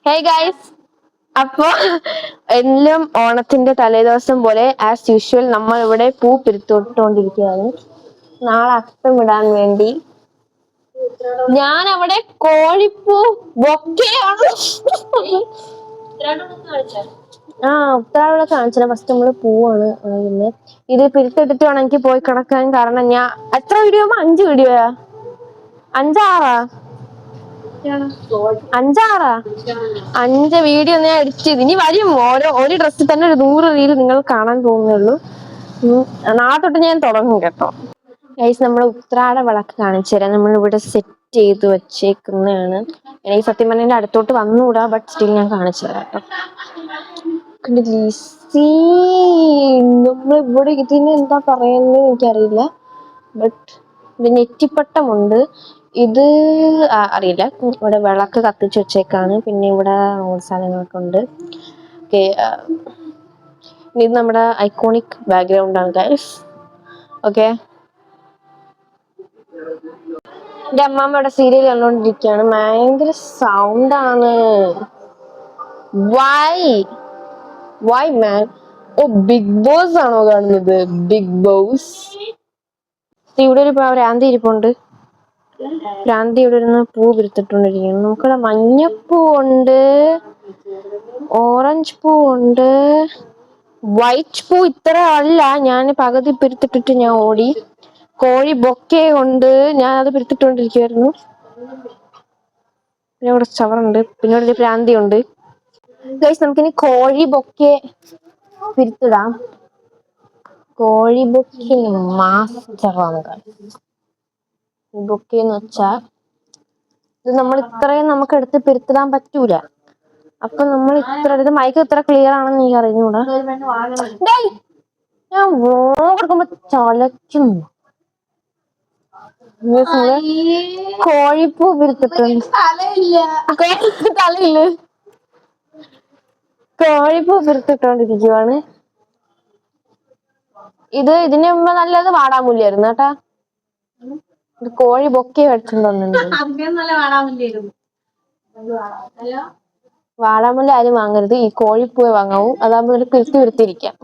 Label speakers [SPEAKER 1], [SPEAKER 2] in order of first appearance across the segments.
[SPEAKER 1] Hey guys, അപ്പൊ എല്ലാം ഓണത്തിന്റെ തലേദിവസം പോലെ ആസ് യൂഷ്വൽ നമ്മൾ ഇവിടെ പൂ പിരിത്തോണ്ടിരിക്കുകയാണ്. നാളെ അത്തം ഇടാൻ വേണ്ടി ഞാൻ അവിടെ കോഴിപ്പൂ ബൊക്കെയാണ്. ഉത്തരാവിടെ കാണിച്ചാൽ ഫസ്റ്റ് നമ്മള് പൂവാണ്. പിന്നെ ഇത് പിരിത്തെടുത്ത് വേണം എനിക്ക് പോയി കിടക്കാൻ. കാരണം ഞാൻ എത്ര വീഡിയോ? 5 വീഡിയോയാ? 5 വീഡിയോ ഞാൻ എഡിറ്റ് ചെയ്ത്. ഇനി വരും. ഒരു ഡ്രസ്സിൽ തന്നെ ഒരു 100 റീൽ നിങ്ങൾ കാണാൻ പോകുന്നുള്ളൂ. നാളെ തൊട്ട് ഞാൻ തുടങ്ങും കേട്ടോ. ഗൈസ്, നമ്മൾ ഉത്രാട വിളക്ക് കാണിച്ചു തരാം. നമ്മൾ ഇവിടെ സെറ്റ് ചെയ്ത് വെച്ചേക്കുന്നതാണ്. എനിക്ക് സത്യം പറഞ്ഞാൽ അടുത്തോട്ട് വന്നുകൂടാ, ബട്ട് സ്റ്റിൽ ഞാൻ കാണിച്ചു തരാം കേട്ടോ. നമ്മൾ ഇവിടെ ഇതിന് എന്താ പറയുന്നത് എനിക്കറിയില്ല, ബട്ട് ഇത് നെറ്റിപ്പട്ടമുണ്ട്. ഇത് അറിയില്ല. ഇവിടെ വിളക്ക് കത്തിച്ച് വെച്ചേക്കാണ്. പിന്നെ ഇവിടെ സാധനങ്ങളൊക്കെ ഉണ്ട്. ഇത് നമ്മുടെ ഐക്കോണിക് ബാക്ക്ഗ്രൗണ്ട് ആണ് ഗൈസ്. ഓക്കെ, എന്റെ അമ്മാമ്മ ഇവിടെ സീരിയൽ കണ്ടോണ്ടിരിക്കുകയാണ്. ഭയങ്കര സൗണ്ടാണ്. Why man? ഓ, ബിഗ് ബോസ് ആണോ കാണുന്നത്? Bigg Boss. ഇവിടെ ഒരു ഭ്രാന്തി ഇരിപ്പുണ്ട്. ഭ്രാന്തി ഇവിടെ ഇരുന്ന് പൂ പിരിത്തിട്ടോണ്ടിരിക്കുന്നു. നമുക്കിവിടെ മഞ്ഞപ്പൂ ഉണ്ട്, ഓറഞ്ച് പൂ ഉണ്ട്, വൈറ്റ് പൂ ഇത്ര അല്ല. ഞാൻ പകുതി പിരിത്തിട്ടിട്ട് ഞാൻ ഓടി. കോഴി ബൊക്കെ ഉണ്ട്, ഞാൻ അത് പിരിത്തിട്ടോണ്ടിരിക്കുവായിരുന്നു. പിന്നെ ഇവിടെ ചവറുണ്ട്. പിന്നെ ഇവിടെ ഭ്രാന്തി ഉണ്ട്. ഗൈസ്, നമുക്കിനി കോഴി ബൊക്കെ പിരിത്തിടാം. കോഴി ബൊക്കെ മാസ്റ്ററാണ്. ബൊക്കെ എന്ന് വെച്ചാ ഇത് നമ്മൾ ഇത്രയും നമുക്ക് എടുത്ത് പിരിത്തിടാൻ പറ്റൂല. അപ്പൊ നമ്മൾ ഇത് മൈക്ക് ഇത്ര ക്ലിയർ ആണെന്ന് നീ അറിഞ്ഞൂടാ. ഞാൻ കൊടുക്കുമ്പോ ചലക്കുന്നു. കോഴിപ്പൂ പിരിത്തിട്ടുണ്ട്. തലയില്ല. കോഴിപ്പൂ പിരിത്തിട്ടോണ്ടിരിക്കുവാണ്. ഇതിന് മുമ്പ് നല്ലത് വാടാമുല്ലായിരുന്നു കേട്ടാ. കോഴി ബൊക്കെ അടിച്ചിട്ടുണ്ടോ? വാടാമുല്ല ആരും വാങ്ങരുത്, ഈ കോഴിപ്പൂവേ വാങ്ങാവൂ. അതാകുമ്പോ ഒരു പിരിത്തിരിക്കാം.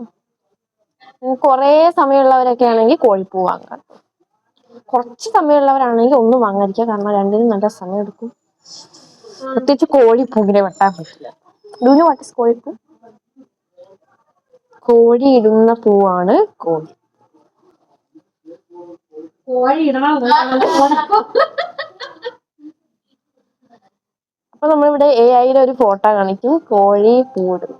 [SPEAKER 1] കുറെ സമയമുള്ളവരൊക്കെ ആണെങ്കിൽ കോഴിപ്പൂ വാങ്ങാം. കുറച്ച് സമയമുള്ളവരാണെങ്കിൽ ഒന്നും വാങ്ങാതിരിക്കുക. കാരണം രണ്ടിനും നല്ല സമയം എടുക്കും. പ്രത്യേകിച്ച് കോഴിപ്പൂവിനെ വെട്ടാൻ പറ്റില്ല. ഡൂനു വാട്ട് ഈസ് കോഴിപ്പൂ? കോഴി ഇടുന്ന പൂവാണ് കോഴി. അപ്പൊ നമ്മളിവിടെ AI-യുടെ ഒരു ഫോട്ടോ കാണിക്കും. കോഴി പൂടും.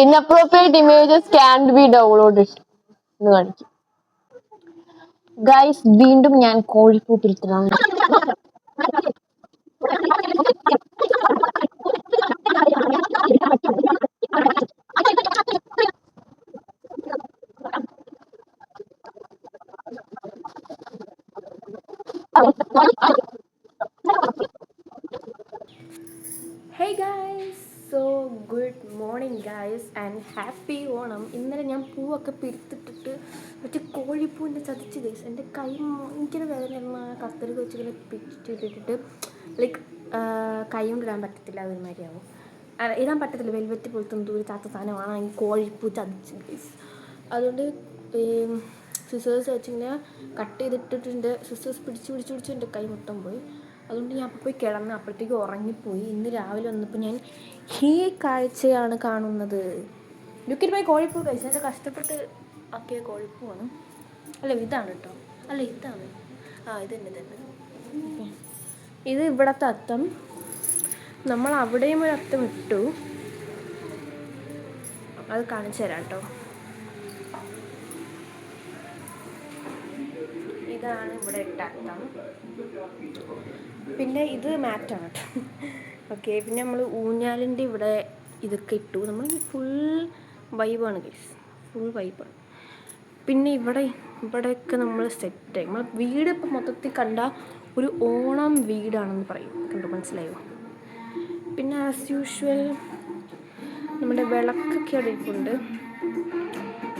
[SPEAKER 1] Inappropriate images can't be downloaded എന്ന് കാണിക്കും. ഗൈസ്, വീണ്ടും ഞാൻ കോഴിപ്പൂ പിരിത്തിടാം.
[SPEAKER 2] Hey guys, so good morning guys and happy Onam. ഇന്നലെ ഞാൻ പൂവൊക്കെ പിരിത്തിട്ടിട്ട് മറ്റേ കോഴിപ്പൂവിൻ്റെ ചതിച്ച് ഗൈസ്. എൻ്റെ കൈ ഭയങ്കര വേദന. കത്രിക വെച്ചിങ്ങനെ പിരിച്ചിട്ടിട്ട് ലൈക്ക് കൈ കൊണ്ട് ഇടാൻ പറ്റത്തില്ല. അതൊരുമാതിരിയാവും. ഇടാൻ പറ്റത്തില്ല. വെൽവെറ്റ് പോലത്തെ എന്തോ ഒരു ചാത്ത സാധനമാണ് ഈ കോഴിപ്പൂ ചതിച്ച് ഗൈസ്. അതുകൊണ്ട് സിസേഴ്സ് വെച്ചിങ്ങനെ കട്ട് ചെയ്തിട്ടിട്ടുണ്ട്. സിസേഴ്സ് പിടിച്ച് എൻ്റെ കൈ മൊത്തം പോയി. അതുകൊണ്ട് ഞാൻ അപ്പോൾ പോയി കിടന്ന് അപ്പോഴത്തേക്ക് ഉറങ്ങിപ്പോയി. ഇന്ന് രാവിലെ വന്നപ്പോൾ ഞാൻ ഈ കാഴ്ചയാണ് കാണുന്നത്. ലുക്കിറ്റ് കോഴിപ്പൂ കഴിച്ചു. എൻ്റെ കഷ്ടപ്പെട്ട് ആക്കിയ കോഴിപ്പൂവാണ്. അല്ല ഇതാണ് കേട്ടോ. അല്ല ഇതാണ്. ഇതന്നെ. ഇത് ഇവിടത്തെ അത്തം. നമ്മൾ അവിടെയും ഒരു അത്തം ഇട്ടു. അത് കാണിച്ചു തരാം കേട്ടോ. ഇതാണ് ഇവിടെ ഇട്ട അത്തം. പിന്നെ ഇത് മാറ്റാണ് കേട്ടോ. ഓക്കെ, പിന്നെ നമ്മൾ ഊഞ്ഞാലിൻ്റെ ഇവിടെ ഇതൊക്കെ ഇട്ടു. നമ്മൾ ഫുൾ വൈബാണ് ഗൈസ്, ഫുൾ വൈബാണ്. പിന്നെ ഇവിടെയൊക്കെ നമ്മൾ സെറ്റായി. നമ്മൾ വീട് ഇപ്പം മൊത്തത്തിൽ കണ്ട ഒരു ഓണം വീടാണെന്ന് പറയും. കണ്ടു മനസ്സിലായോ? പിന്നെ ആസ് യൂഷ്വൽ നമ്മുടെ വിളക്കൊക്കെ അവിടെ ഇരിപ്പുണ്ട്.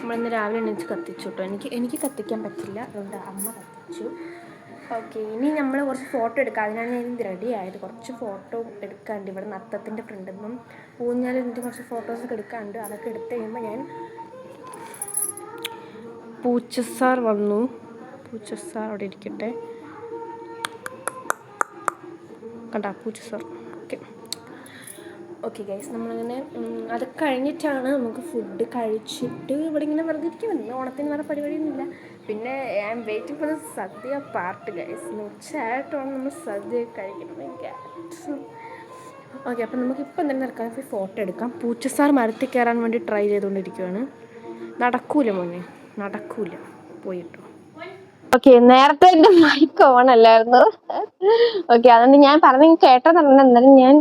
[SPEAKER 2] നമ്മളിന്ന് രാവിലെ എണീച്ച് കത്തിച്ചു കേട്ടോ. എനിക്ക് കത്തിക്കാൻ പറ്റില്ല, അതുകൊണ്ട് അമ്മ കത്തിച്ചു. ഓക്കെ, ഇനി നമ്മൾ കുറച്ച് ഫോട്ടോ എടുക്കാം. അതിനാണ് ഞാൻ റെഡി ആയത്. കുറച്ച് ഫോട്ടോ എടുക്കാണ്ട് ഇവിടെ നത്തത്തിൻ്റെ ഫ്രണ്ടിൽ നിന്നും ഊഞ്ഞാൽ എന്നിട്ട് കുറച്ച് ഫോട്ടോസൊക്കെ എടുക്കാണ്ട്. അതൊക്കെ എടുത്ത് കഴിയുമ്പോൾ ഞാൻ പൂച്ചസാർ വന്നു. പൂച്ചസാർ അവിടെ ഇരിക്കട്ടെ. കണ്ടാ പൂച്ചസാർ. ഓക്കെ ഓക്കെ ഗൈസ്, നമ്മളങ്ങനെ അത് കഴിഞ്ഞിട്ടാണ് നമുക്ക് ഫുഡ് കഴിച്ചിട്ട് ഇവിടെ ഇങ്ങനെ വെറുതെ ഇരിക്കുന്നത്. ഓണത്തിന് വേറെ പരിപാടിയൊന്നുമില്ല. പിന്നെ I am waiting for the sadya part guys. ഉച്ചയായിട്ടാണ് നമ്മൾ സദ്യ കഴിക്കുന്നത്. ഓക്കെ, അപ്പം നമുക്കിപ്പോൾ എന്തെങ്കിലും നടക്കാൻ പോയി ഫോട്ടോ എടുക്കാം. പൂച്ചസാർ മരത്തിൽ കയറാൻ വേണ്ടി ട്രൈ ചെയ്തുകൊണ്ടിരിക്കുകയാണ്. നടക്കൂല മോനെ, നടക്കൂല, പോയിട്ടോ.
[SPEAKER 1] ഓക്കെ, നേരത്തെ എന്റെ മൈക്ക് ഓൺ അല്ലായിരുന്നു. ഓക്കെ, അതുകൊണ്ട് ഞാൻ പറഞ്ഞ കേട്ടതാണ്. എന്നാലും ഞാൻ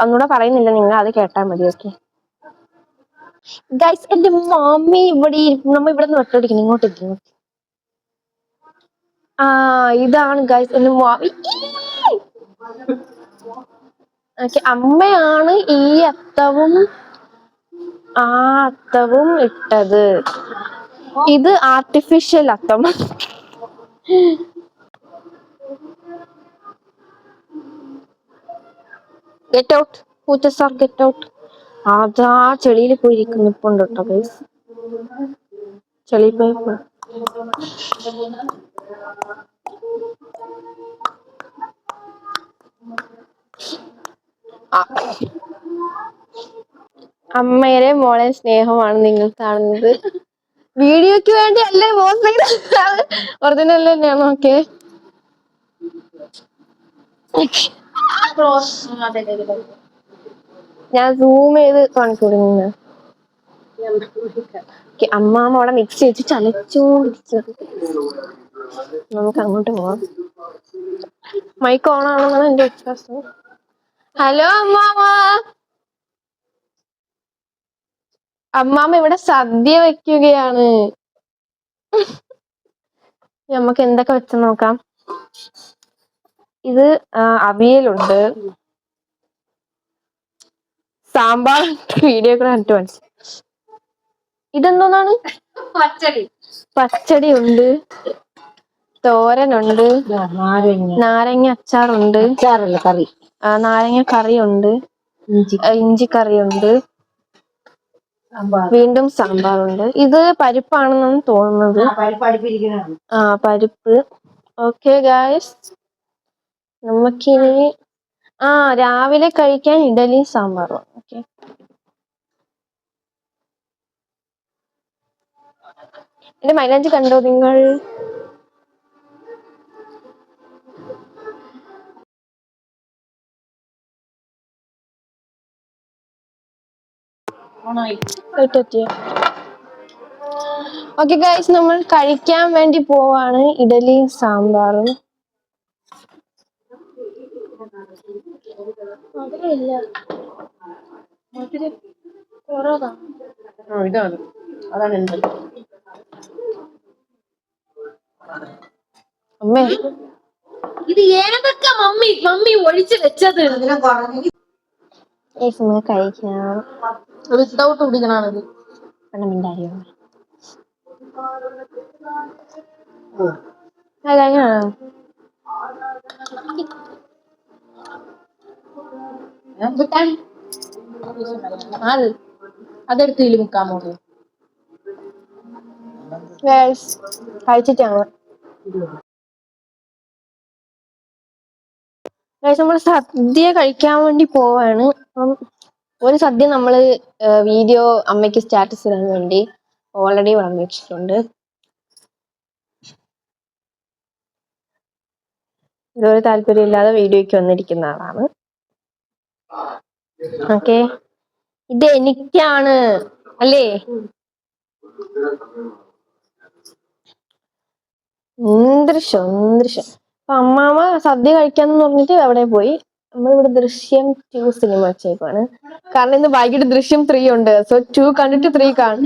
[SPEAKER 1] ഒന്നുകൂടെ പറയുന്നില്ല, നിങ്ങൾ അത് കേട്ടാൽ മതി. ഓക്കെ ഗൈസ്, എന്റെ മമ്മി ഇവിടെ നമ്മ ഇവിടെ നിന്ന് ഒറ്റടിക്കണം, ഇങ്ങോട്ട് ഇരിക്കുന്നു. ഇതാണ് ഗൈസ് എന്റെ മമ്മി. ഓക്കെ, അമ്മയാണ് ഈ അത്തവും അത്തവും ഇട്ടത്. ഇത് ആർട്ടിഫിഷ്യൽ അത്തം. ഗെറ്റ് ഔട്ട് പൂച്ചസാർ, ഗെറ്റ് ഔട്ട്. അതാ ചെളിയിൽ പോയിരിക്കുന്നു. ഇപ്പൊ ഉണ്ട് കേട്ടോ ഗൈസ്, ചെളിയിൽ പോയി. അമ്മയുടെ മോളെ സ്നേഹമാണ് നിങ്ങൾ കാണുന്നത്. വീഡിയോക്ക് വേണ്ടി അല്ലേ ഒറിജിനൽ തന്നെയാണോ? ഓക്കെ, ഞാൻ സൂം ചെയ്ത് കാണിച്ചു. അമ്മാമ്മ അവിടെ മിക്സ് വെച്ച് ചലച്ചോണ്ടിരിച്ചു. നമുക്ക് അങ്ങോട്ട് പോവാം. മൈക്ക് ഓൺ ആണെന്നാണ് എന്റെ വിശ്വാസം. ഹലോ അമ്മാമ്മ. അമ്മാമ്മ ഇവിടെ സദ്യ വെക്കുകയാണ്. നമുക്ക് എന്തൊക്കെ വെച്ച് നോക്കാം. ഇത് അവിയലുണ്ട്, സാമ്പാർ. വീഡിയോ കൂടെ കണ്ടിട്ട് മനസ്സിലായി. ഇതെന്തോന്നാണ്? പച്ചടി ഉണ്ട്, തോരനുണ്ട്, നാരങ്ങ അച്ചാറുണ്ട്, കറി, നാരങ്ങ കറിയുണ്ട്, ഇഞ്ചി കറിയുണ്ട്, വീണ്ടും സാമ്പാറുണ്ട്. ഇത് പരിപ്പാണെന്നാണ് തോന്നുന്നത്. പരിപ്പ്. ഓക്കെ ഗായ്സ്, നമുക്കിനി രാവിലെ കഴിക്കാൻ ഇഡലി സാമ്പാറും. ഓക്കെ, എന്റെ മൈലാഞ്ചി കണ്ടോ നിങ്ങൾ? ഓക്കെ ഗൈസ്, നമ്മൾ കഴിക്കാൻ വേണ്ടി പോവാണ്. ഇഡലിയും സാമ്പാറും.
[SPEAKER 3] ഇതാണ്, അതാണ് എന്ത്.
[SPEAKER 1] അമ്മേ,
[SPEAKER 3] ഇത് ഏതൊക്കെ മമ്മി ഒഴിച്ചു വെച്ചത്?
[SPEAKER 1] കഴിക്കാം.
[SPEAKER 3] വിത്തൗട്ട് കുടിക്കണത്
[SPEAKER 1] മിണ്ടാരിയോ?
[SPEAKER 3] അതെടുത്തില്ല മുക്കാമോ?
[SPEAKER 1] കഴിച്ചിട്ടാണ് നമ്മൾ സദ്യ കഴിക്കാൻ വേണ്ടി പോവാണ്. അപ്പം ഒരു സദ്യ നമ്മള് വീഡിയോ അമ്മയ്ക്ക് സ്റ്റാറ്റസ് ഇടാൻ വേണ്ടി ഓൾറെഡി വാങ്ങി വെച്ചിട്ടുണ്ട്. ഇതൊരു താല്പര്യമില്ലാതെ വീഡിയോയ്ക്ക് വന്നിരിക്കുന്ന ആളാണ്. ഓക്കെ, ഇത് എനിക്കാണ് അല്ലേ? അപ്പൊ അമ്മാമ്മ സദ്യ കഴിക്കാന്ന് പറഞ്ഞിട്ട് അവിടെ പോയി. നമ്മളിവിടെ ദൃശ്യം 2 സിനിമ വെച്ചേക്കാണ്. കാരണം ഇന്ന് വൈകിട്ട് ദൃശ്യം 3 ഉണ്ട്. സോ 2 കണ്ടിട്ട് 3 കാണും.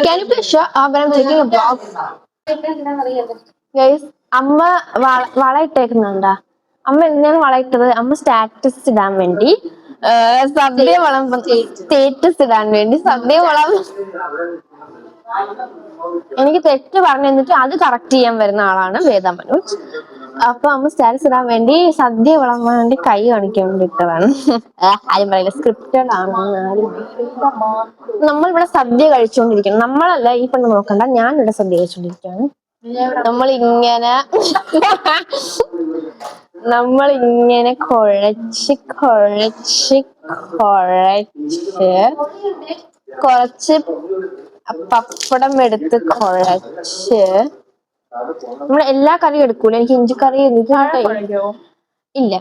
[SPEAKER 1] Can you please show when I'm taking a vlog? Guys, അമ്മ വള ഇട്ടേക്കുന്നുണ്ടാ? അമ്മ എന്തിനാണ് വളയിട്ടത്? അമ്മ സ്റ്റാറ്റസ് ഇടാൻ വേണ്ടി സദ്യ സ്റ്റേറ്റസ് ഇടാൻ വേണ്ടി സദ്യ എനിക്ക് തെറ്റ് പറഞ്ഞു തന്നിട്ട് അത് കറക്റ്റ് ചെയ്യാൻ വരുന്ന ആളാണ് വേദ മനോജ്. അപ്പൊ അമ്മ സ്റ്റാറ്റസ് ഇടാൻ വേണ്ടി സദ്യ വിളമ്പാൻ വേണ്ടി കൈ കാണിക്കാൻ വേണ്ടി ഇട്ടതാണ്. ആരും പറയില്ല, സ്ക്രിപ്റ്റഡ് ആണ്. നമ്മളിവിടെ സദ്യ കഴിച്ചുകൊണ്ടിരിക്കണം. നമ്മളല്ല, ഈ പെണ്ണ് നോക്കണ്ട, ഞാനിവിടെ സദ്യ കഴിച്ചുകൊണ്ടിരിക്കുകയാണ്. നമ്മളിങ്ങനെ കുഴച്ച് കുറച്ച് പപ്പടം എടുത്ത് കുഴച്ച് നമ്മൾ എല്ലാ കറിയും എടുക്കൂല. എനിക്ക് ഇഞ്ചിക്കറി ഇല്ല.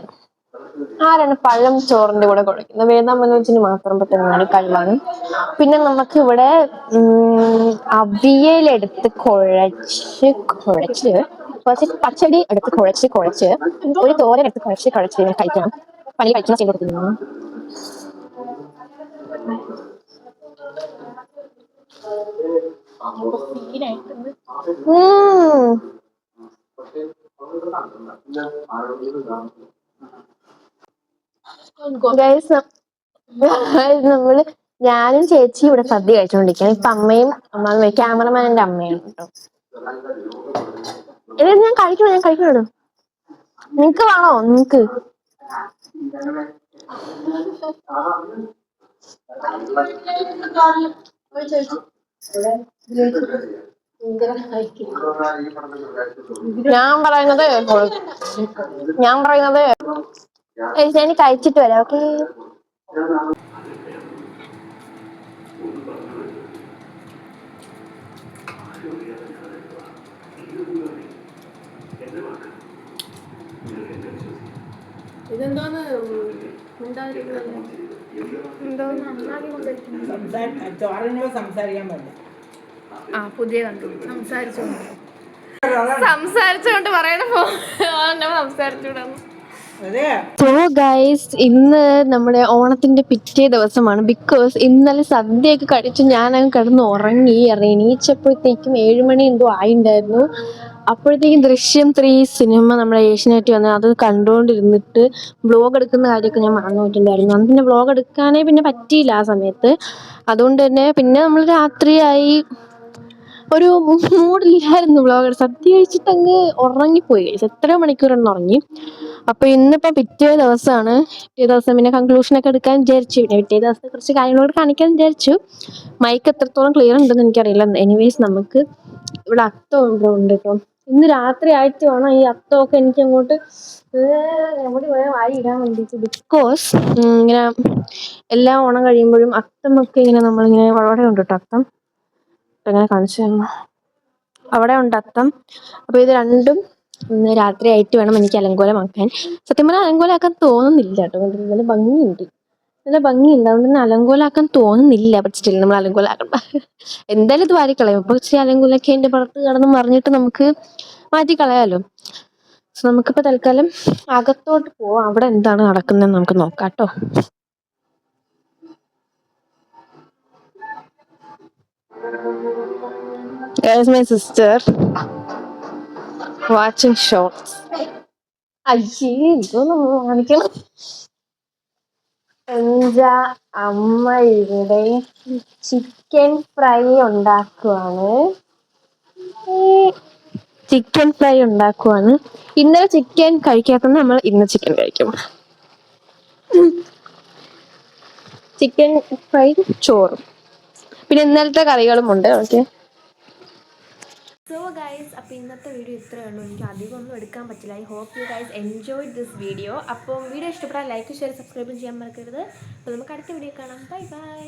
[SPEAKER 1] ആരാണ് പഴം ചോറിന്റെ കൂടെ കുഴക്കുന്നത്? വേദ മനോജിന് മാത്രം പറ്റുന്ന ഒരു കഴിവാണ്. പിന്നെ നമുക്ക് ഇവിടെ അവിയലെടുത്ത് കുഴച്ച് കുറച്ച് പച്ചടി എടുത്ത് കുഴച്ച് ഒരു തോരൻ എടുത്ത് കുഴച്ച് കഴിക്കണം. പണി കഴിക്കണം ചെയ്ത് കൊടുക്കുന്നു. നമ്മള് ഞാനും ചേച്ചി ഇവിടെ സദ്യ കഴിച്ചോണ്ടിരിക്കുകയാണ്. ഇപ്പൊ അമ്മയും ക്യാമറമാൻ്റെ അമ്മയാണ് കേട്ടോ. ഞാൻ കഴിക്കണോ? നിങ്ങക്ക് വേണോ? നിങ്ങക്ക് ഞാൻ പറയുന്നത് ഞാൻ കഴിച്ചിട്ട് വരാം. ഓക്കെ.
[SPEAKER 2] ഇതെന്താന്ന്
[SPEAKER 3] സംസാരിക്കാൻ പറ്റില്ല.
[SPEAKER 2] ആ പുതിയ കണ്ടു സംസാരിച്ചോണ്ട് പറയണപ്പോ സംസാരിച്ചൂടാന്ന്.
[SPEAKER 1] സോ ഗൈസ്, ഇന്ന് നമ്മുടെ ഓണത്തിന്റെ പിറ്റേ ദിവസമാണ്. ബിക്കോസ് ഇന്നലെ സദ്യയൊക്കെ കഴിച്ച് ഞാനങ്ങ് കിടന്ന് ഉറങ്ങി. എണീച്ചപ്പോഴത്തേക്കും 7 മണി എന്തോ ആയിണ്ടായിരുന്നു. അപ്പോഴത്തേക്കും ദൃശ്യം 3 സിനിമ നമ്മുടെ ഏഷ്യനെറ്റ് വന്ന് അത് കണ്ടുകൊണ്ടിരുന്നിട്ട് വ്ലോഗ് എടുക്കുന്ന കാര്യമൊക്കെ ഞാൻ മറന്നു പോയിട്ടുണ്ടായിരുന്നു. അന്ന് പിന്നെ വ്ലോഗ് എടുക്കാനേ പിന്നെ പറ്റിയില്ല ആ സമയത്ത്. അതുകൊണ്ട് തന്നെ പിന്നെ നമ്മൾ രാത്രിയായി, ഒരു മൂഡില്ലായിരുന്നു വ്ലോഗ്. സദ്യ കഴിച്ചിട്ട് അങ്ങ് ഉറങ്ങിപ്പോയി. എത്രയോ മണിക്കൂറൊന്നും ഉറങ്ങി. അപ്പൊ ഇന്നിപ്പോ പിറ്റേ ദിവസമാണ്. പിറ്റേ ദിവസം പിന്നെ കൺക്ലൂഷനൊക്കെ എടുക്കാൻ വിചാരിച്ചു. പിന്നെ പിറ്റേ ദിവസത്തെ കുറച്ച് കാര്യങ്ങളോട് കാണിക്കാൻ വിചാരിച്ചു. മൈക്ക് എത്രത്തോളം ക്ലിയർ ഉണ്ടെന്ന് എനിക്കറിയില്ല. എനിവേസ് നമുക്ക് ഇവിടെ അത്തം ഉണ്ട് കേട്ടോ. ഇന്ന് രാത്രി ആയിട്ട് വേണം ഈ അത്തമൊക്കെ എനിക്ക് അങ്ങോട്ട് എവിടെ വായി ഇടാൻ വേണ്ടിയിട്ട്. ബിക്കോസ് ഇങ്ങനെ എല്ലാ ഓണം കഴിയുമ്പോഴും അത്തമൊക്കെ ഇങ്ങനെ നമ്മളിങ്ങനെ അവിടെ ഉണ്ട് കേട്ടോ അത്തം. ഇങ്ങനെ കാണിച്ചു തരണം. അവിടെ ഉണ്ട് അത്തം. അപ്പൊ ഇത് രണ്ടും ഇന്ന് രാത്രി ആയിട്ട് വേണം എനിക്ക് അലങ്കോലമാക്കാൻ. സത്യം പറഞ്ഞാൽ അലങ്കോലമാക്കാൻ തോന്നുന്നില്ല കേട്ടോ. നല്ല ഭംഗിയുണ്ട്. അതുകൊണ്ട് തന്നെ അലങ്കോലാക്കാൻ തോന്നുന്നില്ല. ബട്ട് സ്റ്റിൽ നമ്മൾ അലങ്കോലാക്കണ്ട. എന്തായാലും ഇത് വാരിക്കളയും. അപ്പൊ ഇച്ചിരി അലങ്കോലൊക്കെ എന്റെ പുറത്ത് കിടന്ന് മറിഞ്ഞിട്ട് നമുക്ക് മാറ്റിക്കളയാലോ. സോ നമുക്കിപ്പോ തൽക്കാലം അകത്തോട്ട് പോവാം. അവിടെ എന്താണ് നടക്കുന്നതെന്ന് നമുക്ക് നോക്കാം കേട്ടോ. There's my sister watching shorts. അയ്യേ, ഇതൊന്നും കാണിക്കണം. എന്റെ അമ്മ ഇവിടെ ചിക്കൻ ഫ്രൈ ഉണ്ടാക്കുവാണ്. ഇന്നലെ ചിക്കൻ കഴിക്കാത്തത് നമ്മൾ ഇന്ന് ചിക്കൻ കഴിക്കും. ചിക്കൻ ഫ്രൈ ചോറും പിന്നെ ഇന്നലത്തെ കറികളും ഉണ്ട്. ഓക്കെ.
[SPEAKER 2] സോ ഗൈസ്, അപ്പോൾ ഇന്നത്തെ വീഡിയോ ഇത്രയേ ഉള്ളൂ. എനിക്ക് അധികമൊന്നും എടുക്കാൻ പറ്റില്ല. I hope you guys enjoyed this video. അപ്പം വീഡിയോ ഇഷ്ടപ്പെട്ടാൽ ലൈക്ക്, ഷെയർ, സബ്സ്ക്രൈബും ചെയ്യാൻ മറക്കരുത്. അപ്പോൾ നമുക്ക് അടുത്ത വീഡിയോ കാണാം. Bye by.